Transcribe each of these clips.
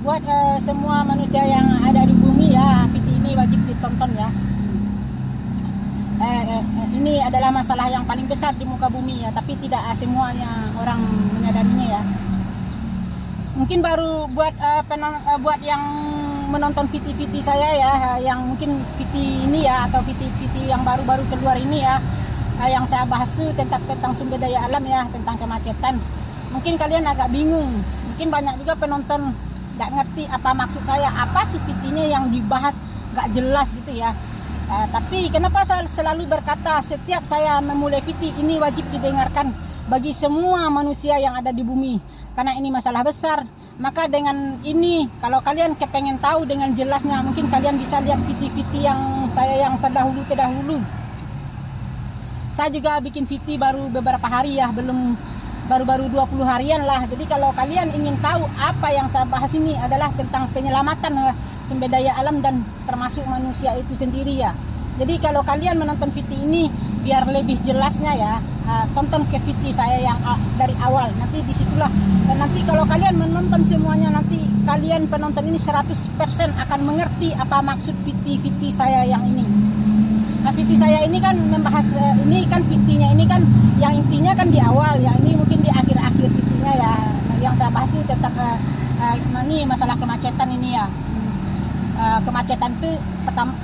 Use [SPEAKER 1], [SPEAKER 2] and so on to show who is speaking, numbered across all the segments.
[SPEAKER 1] buat semua manusia yang ada di bumi ya, VT ini wajib ditonton ya. Ini adalah masalah yang paling besar di muka bumi ya, tapi tidak semuanya orang menyadarinya ya. Mungkin baru buat yang menonton VT saya ya, yang mungkin VT ini ya, atau VT yang baru-baru keluar ini ya, yang saya bahas tuh tentang sumber daya alam ya, tentang kemacetan. Mungkin kalian agak bingung, mungkin banyak juga penonton nggak ngerti apa maksud saya, apa sih VT-nya yang dibahas nggak jelas gitu ya. Tapi kenapa saya selalu berkata setiap saya memulai VT ini wajib didengarkan bagi semua manusia yang ada di bumi, karena ini masalah besar. Maka dengan ini, kalau kalian kepengen tahu dengan jelasnya, mungkin kalian bisa lihat VT yang saya yang terdahulu. Saya juga bikin VT baru beberapa hari ya, baru 20 harian lah. Jadi kalau kalian ingin tahu apa yang saya bahas ini adalah tentang penyelamatan sumber daya alam dan termasuk manusia itu sendiri ya. Jadi kalau kalian menonton VT ini biar lebih jelasnya ya, tonton ke VT saya yang dari awal. Nanti disitulah, dan nanti kalau kalian menonton semuanya, nanti kalian penonton ini 100% akan mengerti apa maksud VT saya yang ini. Nah, VT saya ini kan membahas ini kan VT-nya ini kan yang intinya kan di awal ya, ini mungkin di akhir-akhir VT-nya ya. Yang saya bahas itu tentang ini masalah kemacetan ini ya. Kemacetan itu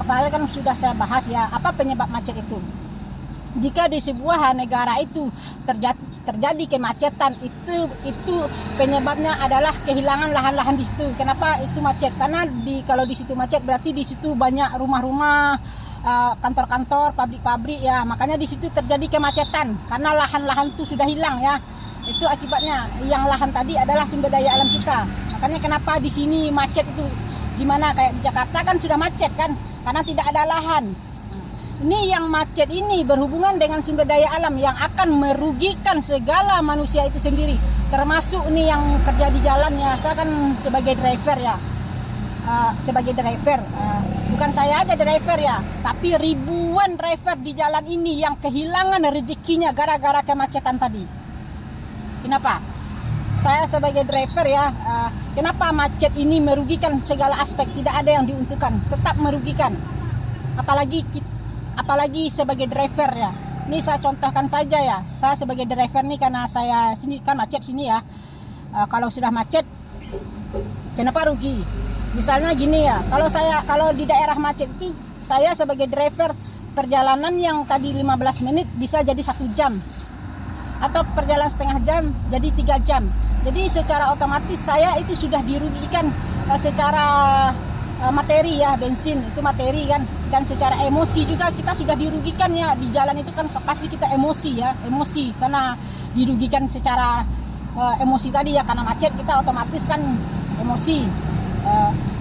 [SPEAKER 1] kemarin kan sudah saya bahas ya, apa penyebab macet itu. Jika di sebuah negara itu terjadi kemacetan, itu penyebabnya adalah kehilangan lahan-lahan di situ. Kenapa itu macet? Karena kalau di situ macet berarti di situ banyak rumah-rumah, kantor-kantor, pabrik-pabrik ya. Makanya di situ terjadi kemacetan karena lahan-lahan itu sudah hilang ya. Itu akibatnya. Yang lahan tadi adalah sumber daya alam kita. Makanya kenapa di sini macet itu, dimana kayak di Jakarta kan sudah macet kan, karena tidak ada lahan. Ini yang macet ini berhubungan dengan sumber daya alam yang akan merugikan segala manusia itu sendiri, termasuk nih yang kerja di jalan ya. Saya kan sebagai driver ya, bukan saya aja driver ya, tapi ribuan driver di jalan ini yang kehilangan rezekinya gara-gara kemacetan tadi. Kenapa? Saya sebagai driver ya, kenapa macet ini merugikan segala aspek, tidak ada yang diuntungkan, tetap merugikan. Apalagi sebagai driver ya. Ini saya contohkan saja ya, saya sebagai driver nih, karena saya sini kan macet sini ya. Kalau sudah macet, kenapa rugi? Misalnya gini ya, kalau di daerah macet itu, saya sebagai driver perjalanan yang tadi 15 menit bisa jadi 1 jam. Atau perjalanan setengah jam jadi 3 jam. Jadi secara otomatis saya itu sudah dirugikan secara materi ya, bensin itu materi kan, dan secara emosi juga kita sudah dirugikan ya. Di jalan itu kan pasti kita emosi karena dirugikan secara emosi tadi ya, karena macet kita otomatis kan emosi,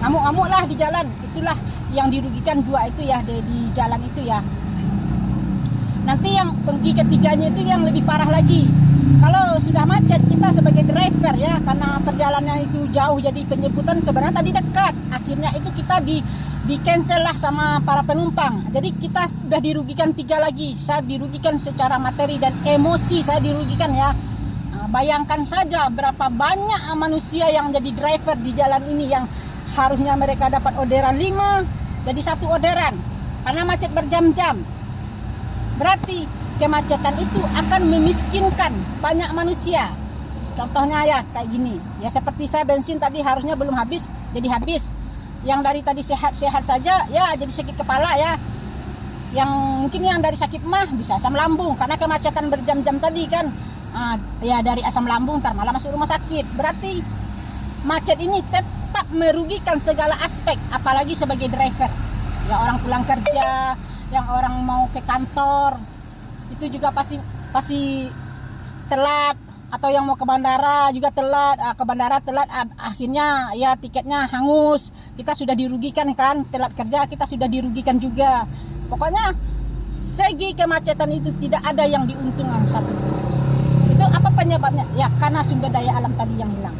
[SPEAKER 1] ngamuk-ngamuk lah di jalan. Itulah yang dirugikan dua itu ya, di jalan itu ya. Nanti yang pergi ketiganya itu yang lebih parah lagi. Kalau sudah macet, kita sebagai driver ya, karena perjalanan itu jauh, jadi penjemputan sebenarnya tadi dekat. Akhirnya itu kita di cancel lah sama para penumpang. Jadi kita sudah dirugikan 3 lagi. Saya dirugikan secara materi dan emosi, saya dirugikan ya. Bayangkan saja berapa banyak manusia yang jadi driver di jalan ini, yang harusnya mereka dapat orderan 5, jadi 1 orderan karena macet berjam-jam. Berarti kemacetan itu akan memiskinkan banyak manusia. Contohnya ya kayak gini. Ya seperti saya bensin tadi harusnya belum habis, jadi habis. Yang dari tadi sehat-sehat saja ya jadi sakit kepala ya. Yang mungkin yang dari sakit mah bisa asam lambung karena kemacetan berjam-jam tadi kan. Ya dari asam lambung ntar malah masuk rumah sakit. Berarti macet ini tetap merugikan segala aspek, apalagi sebagai driver. Ya orang pulang kerja, yang orang mau ke kantor itu juga pasti telat, atau yang mau ke bandara juga telat, akhirnya ya tiketnya hangus, kita sudah dirugikan kan, telat kerja kita sudah dirugikan juga. Pokoknya segi kemacetan itu tidak ada yang diuntungkan satu. Itu apa penyebabnya? Ya karena sumber daya alam tadi yang hilang.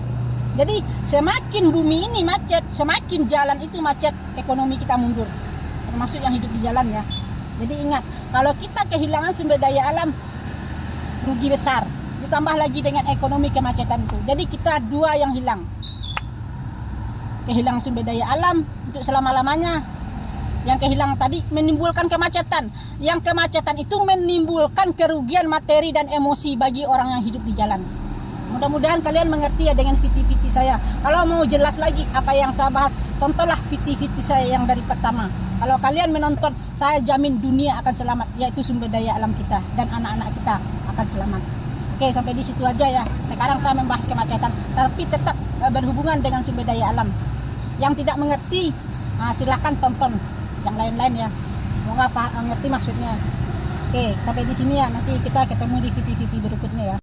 [SPEAKER 1] Jadi semakin bumi ini macet, semakin jalan itu macet, ekonomi kita mundur, termasuk yang hidup di jalan ya. Jadi ingat, kalau kita kehilangan sumber daya alam, rugi besar. Ditambah lagi dengan ekonomi kemacetan itu. Jadi kita 2 yang hilang. kehilangan sumber daya alam untuk selama-lamanya. Yang kehilangan tadi menimbulkan kemacetan. Yang kemacetan itu menimbulkan kerugian materi dan emosi bagi orang yang hidup di jalan. Mudah-mudahan kalian mengerti ya dengan viti-viti saya. Kalau mau jelas lagi apa yang saya bahas, tontonlah viti-viti saya yang dari pertama. Kalau kalian menonton, saya jamin dunia akan selamat, yaitu sumber daya alam kita dan anak-anak kita akan selamat. Oke, sampai di situ aja ya. Sekarang saya membahas kemacetan, tapi tetap berhubungan dengan sumber daya alam. Yang tidak mengerti, silakan tonton yang lain-lain ya. Semoga ngerti maksudnya. Oke, sampai di sini ya. Nanti kita ketemu di video-video berikutnya ya.